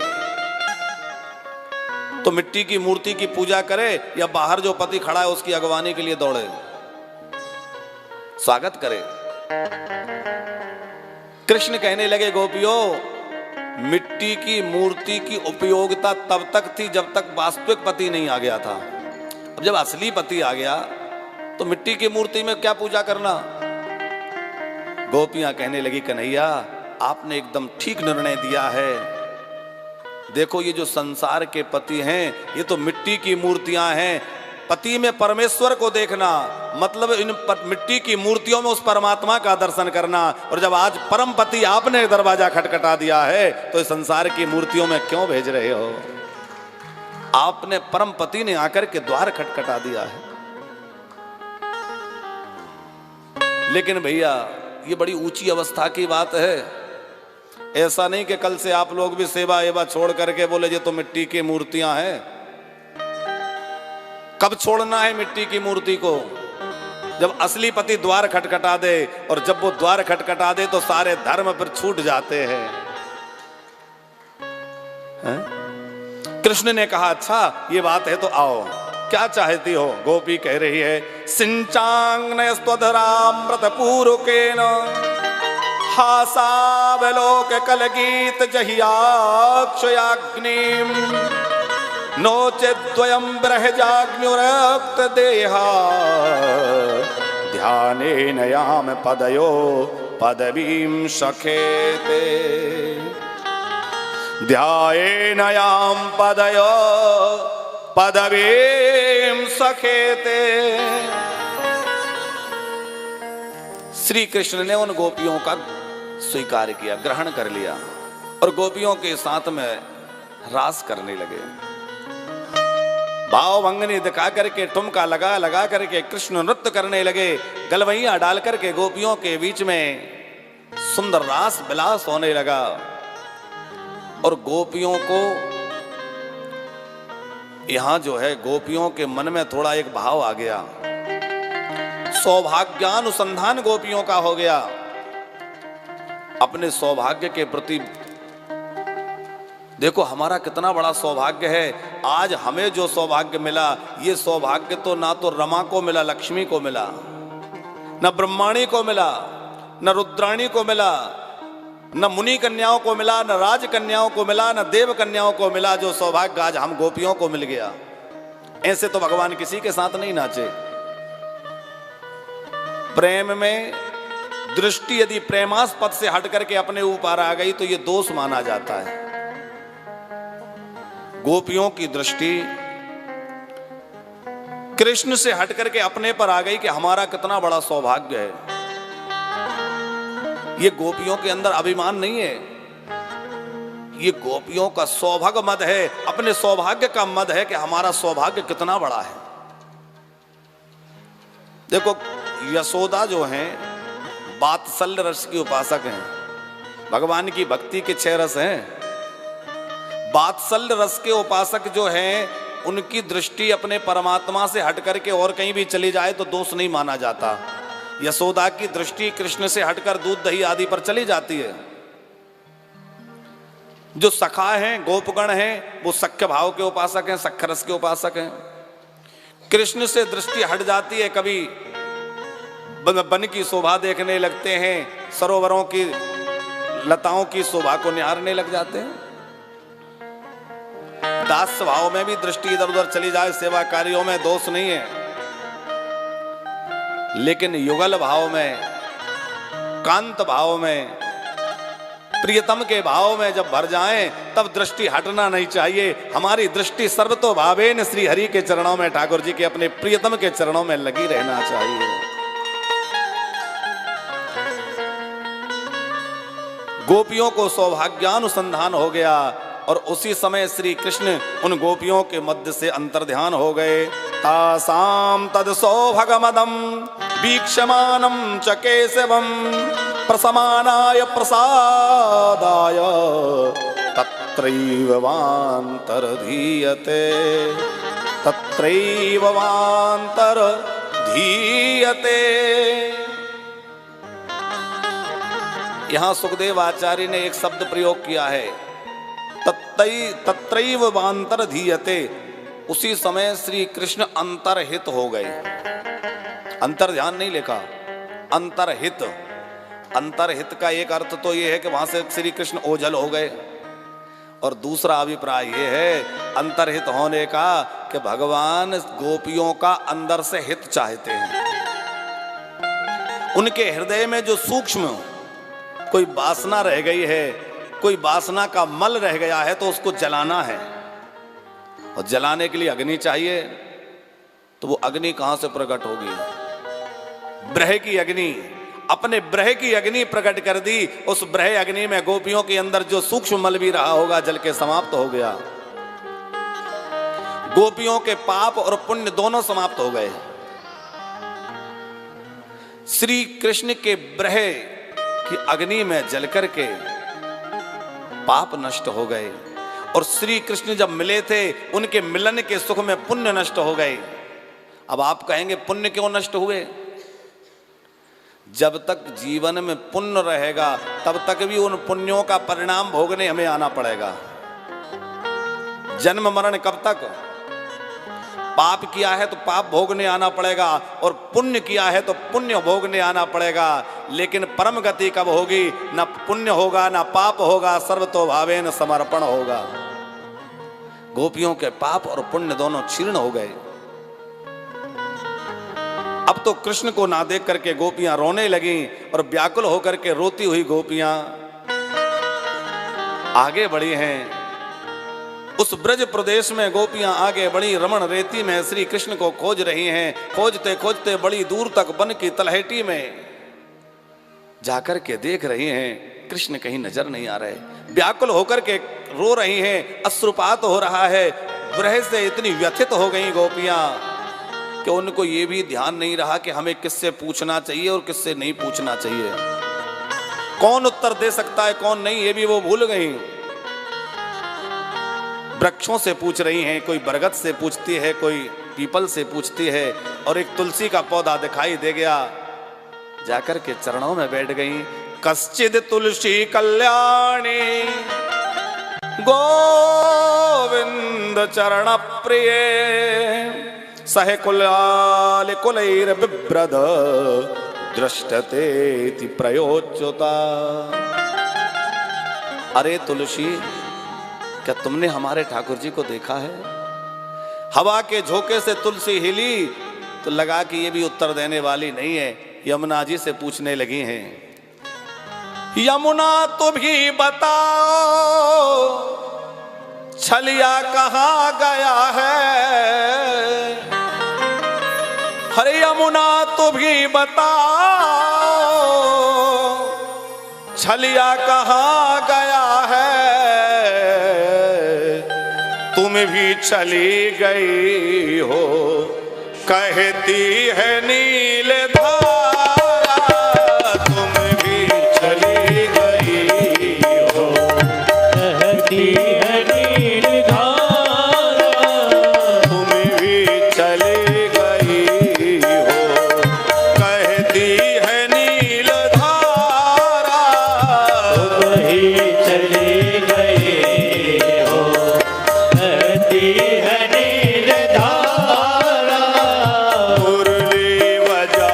[SPEAKER 1] तो मिट्टी की मूर्ति की पूजा करे या बाहर जो पति खड़ा है उसकी अगवानी के लिए दौड़े, स्वागत करे। कृष्ण कहने लगे, गोपियों मिट्टी की मूर्ति की उपयोगिता तब तक थी जब तक वास्तविक पति नहीं आ गया था। अब जब असली पति आ गया तो मिट्टी की मूर्ति में क्या पूजा करना। गोपियां कहने लगी, कन्हैया आपने एकदम ठीक निर्णय दिया है। देखो ये जो संसार के पति हैं ये तो मिट्टी की मूर्तियां हैं, पति में परमेश्वर को देखना मतलब इन मिट्टी की मूर्तियों में उस परमात्मा का दर्शन करना। और जब आज परम पति आपने दरवाजा खटखटा दिया है तो इस संसार की मूर्तियों में क्यों भेज रहे हो? आपने परम पति ने आकर के द्वार खटखटा दिया है। लेकिन भैया ये बड़ी ऊंची अवस्था की बात है। ऐसा नहीं कि कल से आप लोग भी सेवा एवा छोड़ करके बोले ये तो मिट्टी की मूर्तियां हैं। कब छोड़ना है मिट्टी की मूर्ति को? जब असली पति द्वार खटखटा दे, और जब वो द्वार खटखटा दे तो सारे धर्म फिर छूट जाते हैं। कृष्ण ने कहा अच्छा ये बात है तो आओ, क्या चाहती हो? गोपी कह रही है सिंचांग्नयस्त्वधरामृत पूरुकेन हासावलोक कलगीत जहियाक्षयाग्निम नोचेद्वयं बृहजाग्न्युरक्त देहा ध्यानेन याम पदयो पदवीं सखेते। ध्यायेन याम पदयो पदवीं सखेते। श्री कृष्ण ने उन गोपियों का स्वीकार किया, ग्रहण कर लिया और गोपियों के साथ में रास करने लगे। भाव भंगनी दिखा करके ठुमका लगा लगा करके कृष्ण नृत्य करने लगे। गलवैया डाल करके गोपियों के बीच में सुंदर रास विलास होने लगा। और गोपियों को यहां जो है गोपियों के मन में थोड़ा एक भाव आ गया, सौभाग्यानुसंधान गोपियों का हो गया। अपने सौभाग्य के प्रति देखो हमारा कितना बड़ा सौभाग्य है। आज हमें जो सौभाग्य मिला, ये सौभाग्य तो ना तो रमा को मिला, लक्ष्मी को मिला, न ब्रह्माणी को मिला, न रुद्राणी को मिला, न मुनि कन्याओं को मिला, न राज कन्याओं को मिला, न देव कन्याओं को मिला। जो सौभाग्य आज हम गोपियों को मिल गया, ऐसे तो भगवान किसी के साथ नहीं नाचे। प्रेम में दृष्टि यदि प्रेमास्पद से हट करके अपने ऊपर आ गई तो ये दोष माना जाता है। गोपियों की दृष्टि कृष्ण से हट करके अपने पर आ गई कि हमारा कितना बड़ा सौभाग्य है। ये गोपियों के अंदर अभिमान नहीं है, ये गोपियों का सौभाग्य मद है, अपने सौभाग्य का मद है कि हमारा सौभाग्य कितना बड़ा है। देखो यशोदा जो हैं वात्सल्य रस की उपासक हैं। भगवान की भक्ति के 6 रस हैं। वात्सल्य रस के उपासक जो हैं उनकी दृष्टि अपने परमात्मा से हट करके और कहीं भी चली जाए तो दोष नहीं माना जाता। यशोदा की दृष्टि कृष्ण से हटकर दूध दही आदि पर चली जाती है। जो सखा हैं गोपगण हैं वो सख्य भाव के उपासक हैं, सख्य रस के उपासक हैं। कृष्ण से दृष्टि हट जाती है, कभी वन की शोभा देखने लगते हैं, सरोवरों की लताओं की शोभा को निहारने लग जाते हैं। दास भाव में भी दृष्टि इधर उधर चली जाए, सेवा कार्यों में दोष नहीं है। लेकिन युगल भाव में, कांत भाव में, प्रियतम के भाव में जब भर जाएं तब दृष्टि हटना नहीं चाहिए। हमारी दृष्टि सर्वतो भावेन श्री हरि के चरणों में, ठाकुर जी के अपने प्रियतम के चरणों में लगी रहना चाहिए। गोपियों को सौभाग्यानुसंधान हो गया और उसी समय श्री कृष्ण उन गोपियों के मध्य से अंतर्ध्यान हो गए। तासाम तद सौभगमदम वीक्षमानम च केशवम प्रसमानाय प्रसादाय तत्रैव वान्तर्धीयते तत्रैव वान्तर्धीयते। यहां सुखदेव आचार्य ने एक शब्द प्रयोग किया है, तत्रैव वान्तर्धीयते। उसी समय श्री कृष्ण अंतर्हित हो गए। अंतर ध्यान नहीं लिखा, अंतर्हित। अंतर्हित का एक अर्थ तो ये है कि वहां से श्री कृष्ण ओझल हो गए, और दूसरा अभिप्राय ये है अंतर्हित होने का कि भगवान गोपियों का अंदर से हित चाहते हैं। उनके हृदय में जो सूक्ष्म कोई वासना रह गई है, कोई वासना का मल रह गया है तो उसको जलाना है, और जलाने के लिए अग्नि चाहिए। तो वो अग्नि कहां से प्रकट होगी? ब्रह की अग्नि, अपने ब्रह की अग्नि प्रकट कर दी। उस ब्रह अग्नि में गोपियों के अंदर जो सूक्ष्म मल भी रहा होगा जल के समाप्त हो गया। गोपियों के पाप और पुण्य दोनों समाप्त हो गए। श्री कृष्ण के ब्रह की अग्नि में जल करके पाप नष्ट हो गए। और श्री कृष्ण जब मिले थे उनके मिलन के सुख में पुण्य नष्ट हो गए। अब आप कहेंगे पुण्य क्यों नष्ट हुए? जब तक जीवन में पुण्य रहेगा तब तक भी उन पुण्यों का परिणाम भोगने हमें आना पड़ेगा। जन्म मरण कब तक? पाप किया है तो पाप भोगने आना पड़ेगा और पुण्य किया है तो पुण्य भोगने आना पड़ेगा। लेकिन परम गति कब होगी? ना पुण्य होगा ना पाप होगा, सर्वतो भावेन समर्पण होगा। गोपियों के पाप और पुण्य दोनों क्षीण हो गए। अब तो कृष्ण को ना देख करके गोपियां रोने लगी और व्याकुल होकर के रोती हुई गोपियां आगे बढ़ी हैं। उस ब्रज प्रदेश में गोपियां आगे बढ़ी, रमण रेती में श्री कृष्ण को खोज रही हैं। खोजते खोजते बड़ी दूर तक वन की तलहटी में जाकर के देख रही हैं, कृष्ण कहीं नजर नहीं आ रहे। व्याकुल होकर के रो रही हैं, अश्रुपात हो रहा है। ब्रह से इतनी व्यथित हो गई गोपियां कि उनको ये भी ध्यान नहीं रहा कि हमें किससे पूछना चाहिए और किससे नहीं पूछना चाहिए, कौन उत्तर दे सकता है कौन नहीं, ये भी वो भूल गई। वृक्षों से पूछ रही हैं, कोई बरगद से पूछती है, कोई पीपल से पूछती है, और एक तुलसी का पौधा दिखाई दे गया, जाकर के चरणों में बैठ गई। कश्चिद तुलसी कल्याणी गोविंद चरण प्रिय सहे कुलाल कुलैर बिभ्रद दृष्टते प्रयोच्युता। अरे तुलसी, क्या तुमने हमारे ठाकुर जी को देखा है? हवा के झोंके से तुलसी हिली तो लगा कि ये भी उत्तर देने वाली नहीं है। यमुना जी से पूछने लगी हैं, यमुना तो भी बताओ छलिया कहाँ गया है? हरे यमुना तो भी बताओ छलिया कहाँ गया है? तुम भी चली गई हो कहती है नील धारा, तुम भी चली गई हो
[SPEAKER 2] कहती है नील धारा,
[SPEAKER 1] तुम भी चली गई हो कहती है नील धारा,
[SPEAKER 2] तुम ही चली गई हो कहती है नील धारा।
[SPEAKER 1] मुरली बजा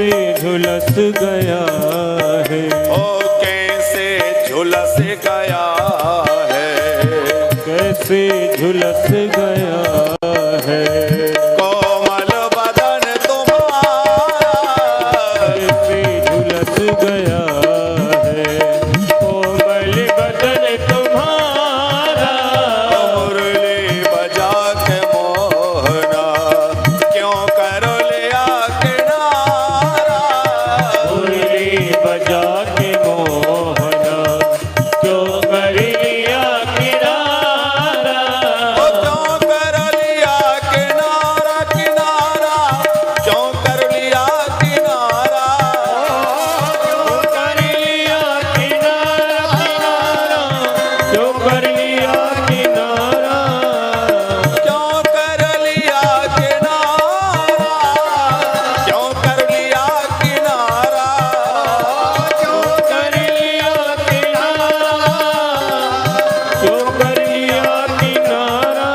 [SPEAKER 2] कैसे झुलस गया है,
[SPEAKER 1] ओ कैसे झुलस गया है,
[SPEAKER 2] कैसे झुलस गया है,
[SPEAKER 1] कोमल बदन तुम्हारा
[SPEAKER 2] कैसे झुलस गया है, कोमल बदन तुम्हारा,
[SPEAKER 1] मुरली बजा के मोहना क्यों कर लिया किनारा,
[SPEAKER 2] मुरली बजा के मोहना क्यों कर लिया किनारा,
[SPEAKER 1] ओ क्यों कर लिया किनारा, किनारा क्यों कर लिया किनारा,
[SPEAKER 2] क्यों कर लिया किनारा, किनारा क्यों कर लिया किनारा,
[SPEAKER 1] क्यों कर लिया किनारा, क्यों कर लिया किनारा,
[SPEAKER 2] क्यों कर लिया किनारा, क्यों कर लिया किनारा,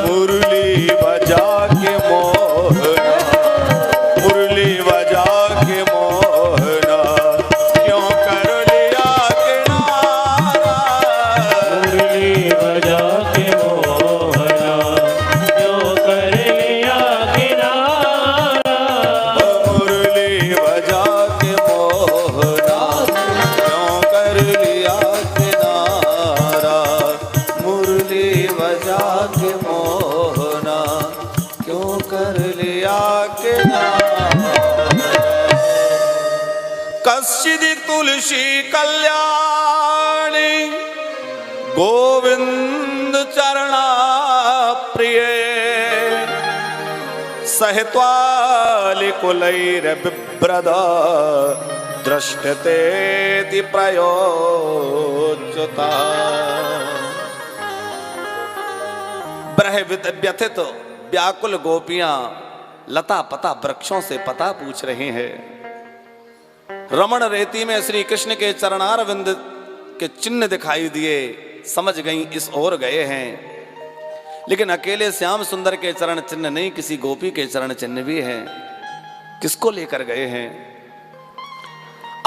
[SPEAKER 1] मुरली बजा के मोहना, मुरली बजा के मोहना क्यों कर लिया किनारा,
[SPEAKER 2] मुरली बजा के मोहना क्यों कर लिया किनारा,
[SPEAKER 1] मुरली बजा के मोहना क्यों कर लिया किनारा, मुरली बजा के मोहना क्यों कर लिया किनारा। कश्चिदिक तुलसी कल्याणी गोविंद चरणा प्रिय सहित्वालि कुलैर बिभ्रद दृष्टते प्रयोच्युता। ब्रह व्यथित व्याकुल गोपियां लता पता वृक्षों से पता पूछ रही हैं। रमण रेती में श्री कृष्ण के चरणारविंद के चिन्ह दिखाई दिए, समझ गई इस ओर गए हैं। लेकिन अकेले श्याम सुंदर के चरण चिन्ह नहीं, किसी गोपी के चरण चिन्ह भी हैं। किसको लेकर गए हैं?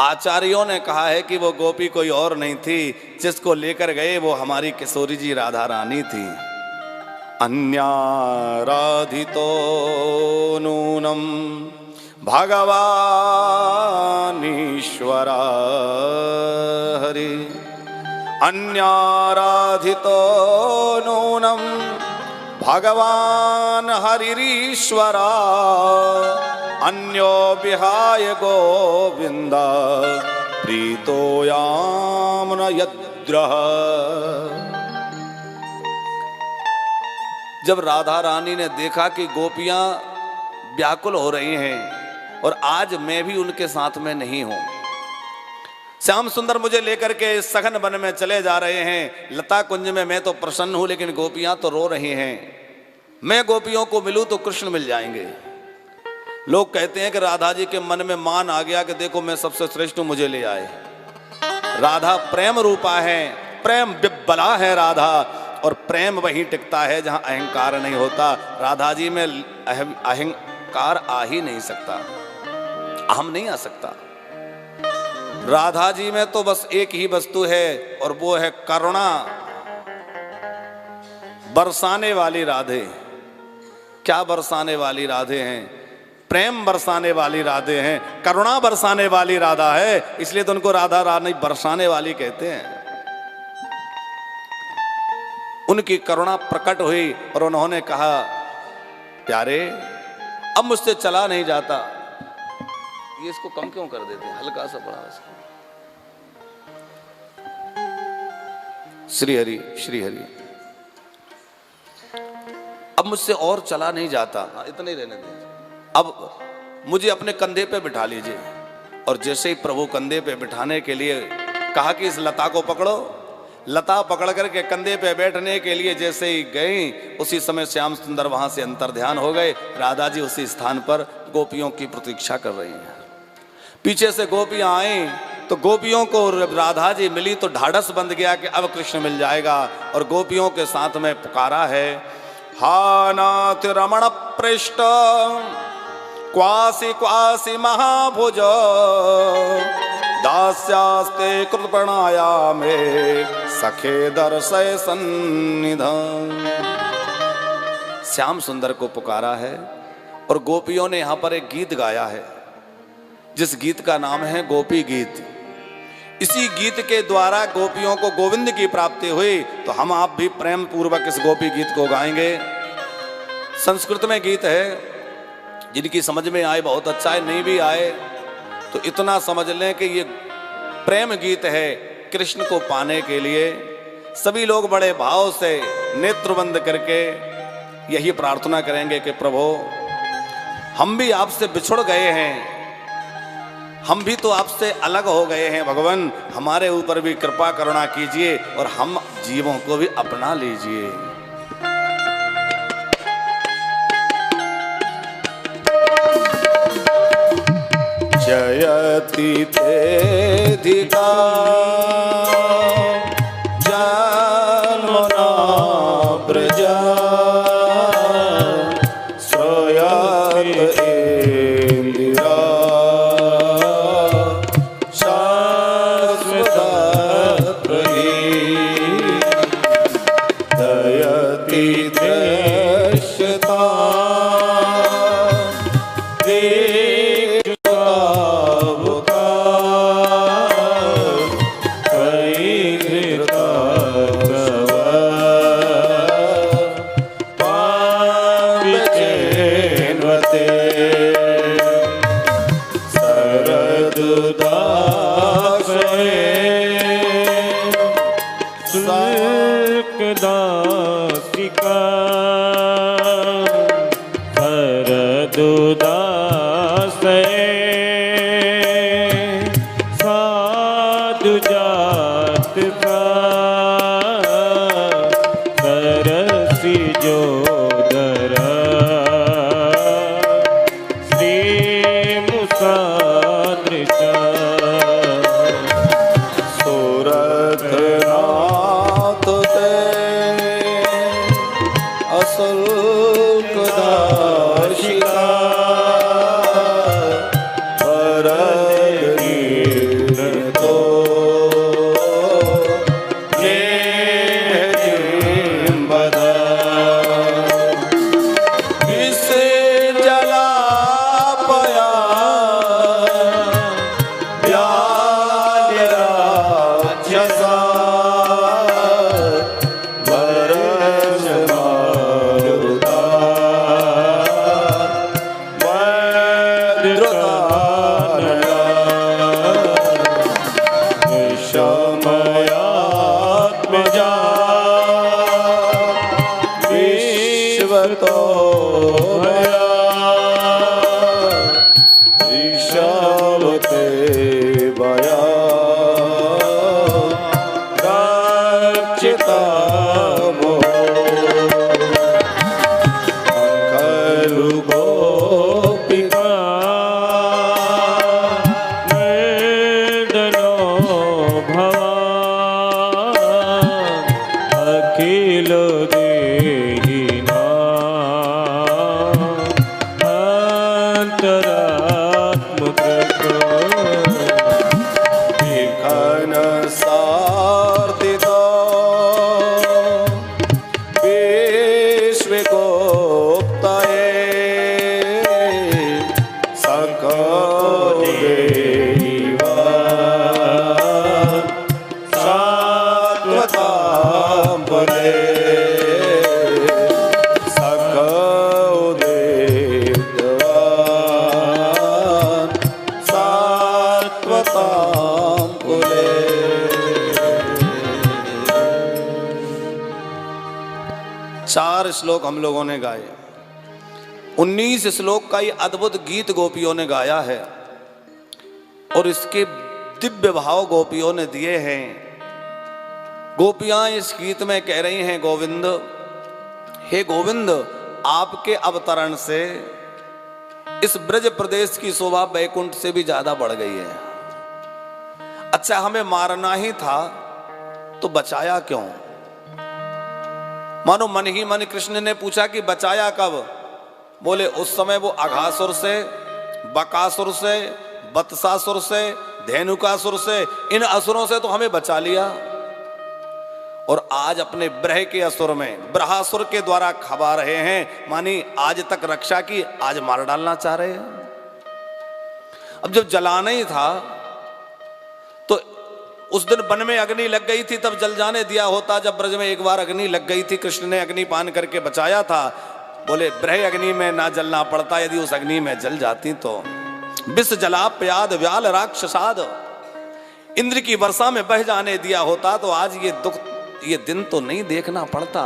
[SPEAKER 1] आचार्यों ने कहा है कि वो गोपी कोई और नहीं थी, जिसको लेकर गए वो हमारी किशोरी जी राधा रानी थी। अन्याराधितो नूनम भगवानीश्वरा हरि, अन्याराधितो नूनम भगवान हरिरीश्वरा, अन्यो विहाय गोविंद प्रीतो याम न यद्रः। जब राधा रानी ने देखा कि गोपियां व्याकुल हो रही हैं और आज मैं भी उनके साथ में नहीं हूं, श्याम सुंदर मुझे लेकर के इस सघन वन में चले जा रहे हैं, लता कुंज में मैं तो प्रसन्न हूं लेकिन गोपियां तो रो रही हैं। मैं गोपियों को मिलूं तो कृष्ण मिल जाएंगे। लोग कहते हैं कि राधा जी के मन में मान आ गया कि देखो मैं सबसे श्रेष्ठ हूं, मुझे ले आए। राधा प्रेम रूपा है, प्रेम बिब्बला है राधा, और प्रेम वहीं टिकता है जहां अहंकार नहीं होता। राधा जी में अहंकार आ ही नहीं सकता, अहम नहीं आ सकता। राधा जी में तो बस एक ही वस्तु है और वो है करुणा बरसाने वाली राधे। क्या बरसाने वाली राधे हैं? प्रेम बरसाने वाली राधे हैं, करुणा बरसाने वाली राधा है, इसलिए तो उनको राधा रानी बरसाने वाली कहते हैं। उनकी करुणा प्रकट हुई और उन्होंने कहा, प्यारे अब मुझसे चला नहीं जाता। ये इसको कम क्यों कर देते हैं, हल्का सा बड़ा इसको। श्री हरि श्री हरि। अब मुझसे और चला नहीं जाता, इतने ही रहने दीजिए। अब मुझे अपने कंधे पे बिठा लीजिए। और जैसे ही प्रभु कंधे पे बिठाने के लिए कहा कि इस लता को पकड़ो, लता पकड़ करके कंधे पे बैठने के लिए जैसे ही गई, उसी समय श्याम सुंदर वहां से अंतर्ध्यान हो गए। राधा जी उसी स्थान पर गोपियों की प्रतीक्षा कर रही हैं। पीछे से गोपियां आई तो गोपियों को राधा जी मिली तो ढाढ़स बंध गया कि अब कृष्ण मिल जाएगा। और गोपियों के साथ में पुकारा है, हा नाथ रमण पृष्ठ क्वासी क्वासी महाभुज दास्यास्ते कृतप्रणायामे सखे दर्शय सन्निधान। श्याम सुंदर को पुकारा है और गोपियों ने यहां पर एक गीत गाया है, जिस गीत का नाम है गोपी गीत। इसी गीत के द्वारा गोपियों को गोविंद की प्राप्ति हुई, तो हम आप भी प्रेम पूर्वक इस गोपी गीत को गाएंगे। संस्कृत में गीत है, जिनकी समझ में आए बहुत अच्छा है, नहीं भी आए तो इतना समझ लें कि ये प्रेम गीत है कृष्ण को पाने के लिए। सभी लोग बड़े भाव से नेत्र बंद करके यही प्रार्थना करेंगे कि प्रभु हम भी आपसे बिछुड़ गए हैं, हम भी तो आपसे अलग हो गए हैं भगवान, हमारे ऊपर भी कृपा करुणा कीजिए और हम जीवों को भी अपना लीजिए। जयति तेधिका जन्मना प्रजा श्रयत इंदिरा शाश्वत प्रदीप दयति दृश्यता चार श्लोक हम लोगों ने गाए, 19 श्लोक का ये अद्भुत गीत गोपियों ने गाया है और इसके दिव्य भाव गोपियों ने दिए हैं। गोपियां इस गीत में कह रही हैं, गोविंद, हे गोविंद, आपके अवतरण से इस ब्रज प्रदेश की शोभा बैकुंठ से भी ज्यादा बढ़ गई है। अच्छा, हमें मारना ही था तो बचाया क्यों? मानो मन ही मन कृष्ण ने पूछा कि बचाया कब? बोले उस समय वो अघासुर से बकासुर से, बत्सासुर से, धेनुकासुर से, इन असुरों से तो हमें बचा लिया, और आज अपने ब्रह के असुर में ब्रहासुर के द्वारा खबा रहे हैं। मानी आज तक रक्षा की, आज मार डालना चाह रहे हैं। अब जब जलाना ही था तो उस दिन वन में अग्नि लग गई थी, तब जल जाने दिया होता। जब ब्रज में एक बार अग्नि लग गई थी, कृष्ण ने अग्नि पान करके बचाया था। बोले ब्रह अग्नि में ना जलना पड़ता, यदि उस अग्नि में जल जाती तो विष जला प्याद व्याल राक्षसाद, इंद्र की वर्षा में बह जाने दिया होता तो आज ये दुख, ये दिन तो नहीं देखना पड़ता।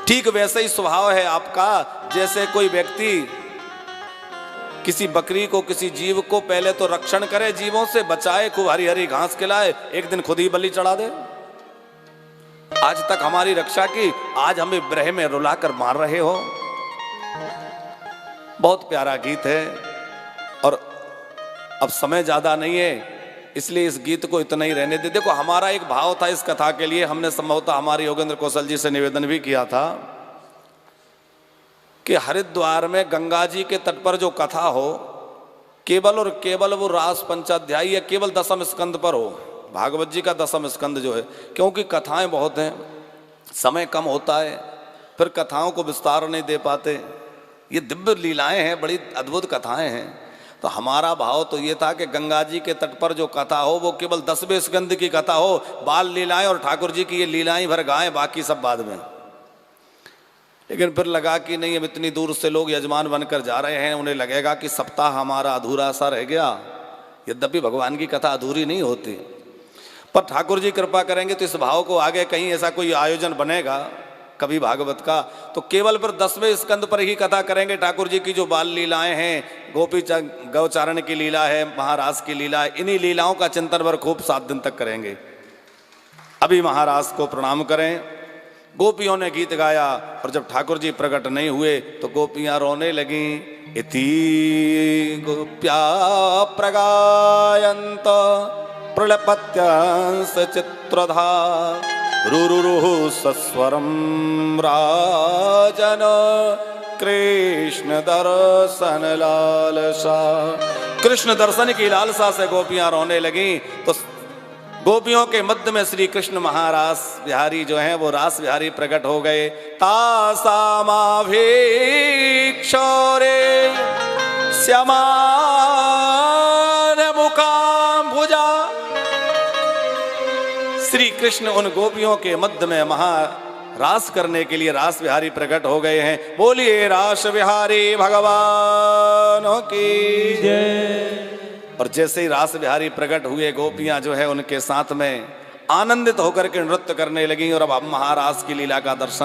[SPEAKER 1] ठीक वैसे ही स्वभाव है आपका, जैसे कोई व्यक्ति किसी बकरी को, किसी जीव को पहले तो रक्षण करे, जीवों से बचाए, खूब हरी हरी घास खिलाए, एक दिन खुद ही बलि चढ़ा दे। आज तक हमारी रक्षा की, आज हमें ब्रह में रुलाकर मार रहे हो। बहुत प्यारा गीत है, और अब समय ज्यादा नहीं है, इसलिए इस गीत को इतना ही रहने दे। देखो हमारा एक भाव था इस कथा के लिए, हमने संभवतः हमारे योगेंद्र कौशल जी से निवेदन भी किया था कि हरिद्वार में गंगा जी के तट पर जो कथा हो, केवल और केवल वो रास पंचाध्यायी या केवल दसम स्कंद पर हो, भागवत जी का दसम स्कंद जो है, क्योंकि कथाएं बहुत हैं, समय कम होता है, फिर कथाओं को विस्तार नहीं दे पाते। ये दिव्य लीलाएं हैं, बड़ी अद्भुत कथाएं हैं। तो हमारा भाव तो ये था कि गंगा जी के तट पर जो कथा हो वो केवल 10वें स्कंद की कथा हो, बाल लीलाएं और ठाकुर जी की ये लीलाएं भर गाएं, बाकी सब बाद में। लेकिन फिर लगा कि नहीं, अब इतनी दूर से लोग यजमान बनकर जा रहे हैं, उन्हें लगेगा कि सप्ताह हमारा अधूरा सा रह गया। यद्यपि भगवान की कथा अधूरी नहीं होती, पर ठाकुर जी कृपा करेंगे तो इस भाव को आगे कहीं ऐसा कोई आयोजन बनेगा कभी भागवत का, तो केवल फिर 10वें स्कंद पर ही कथा करेंगे ठाकुर जी की जो बाल लीलाएं हैं, गोपी गौचारण की लीला है, महाराज की लीला है, इन्हीं लीलाओं का चिंतन भर खूब 7 दिन तक करेंगे। अभी महाराज को प्रणाम करें। गोपियों ने गीत गाया, और जब ठाकुर जी प्रकट नहीं हुए तो गोपियां रोने लगी। इति गोप्या प्रगायन्त प्रलपत्यंस चित्रधा रुरुरुहु सस्वरम राजन कृष्ण दर्शन लालसा। कृष्ण दर्शन की लालसा से गोपियां रोने लगी। तो गोपियों के मध्य में श्री कृष्ण महारास बिहारी जो हैं वो रास बिहारी प्रकट हो गए। तासामाभिक्षोरे श्यामान मुकाम्बुजा। श्री कृष्ण उन गोपियों के मध्य में महारास करने के लिए रास बिहारी प्रकट हो गए हैं। बोलिए रास बिहारी भगवान की जय। और जैसे ही रास बिहारी प्रकट हुए, गोपियां जो है उनके साथ में आनंदित होकर के नृत्य करने लगी, और अब हम महारास की लीला का दर्शन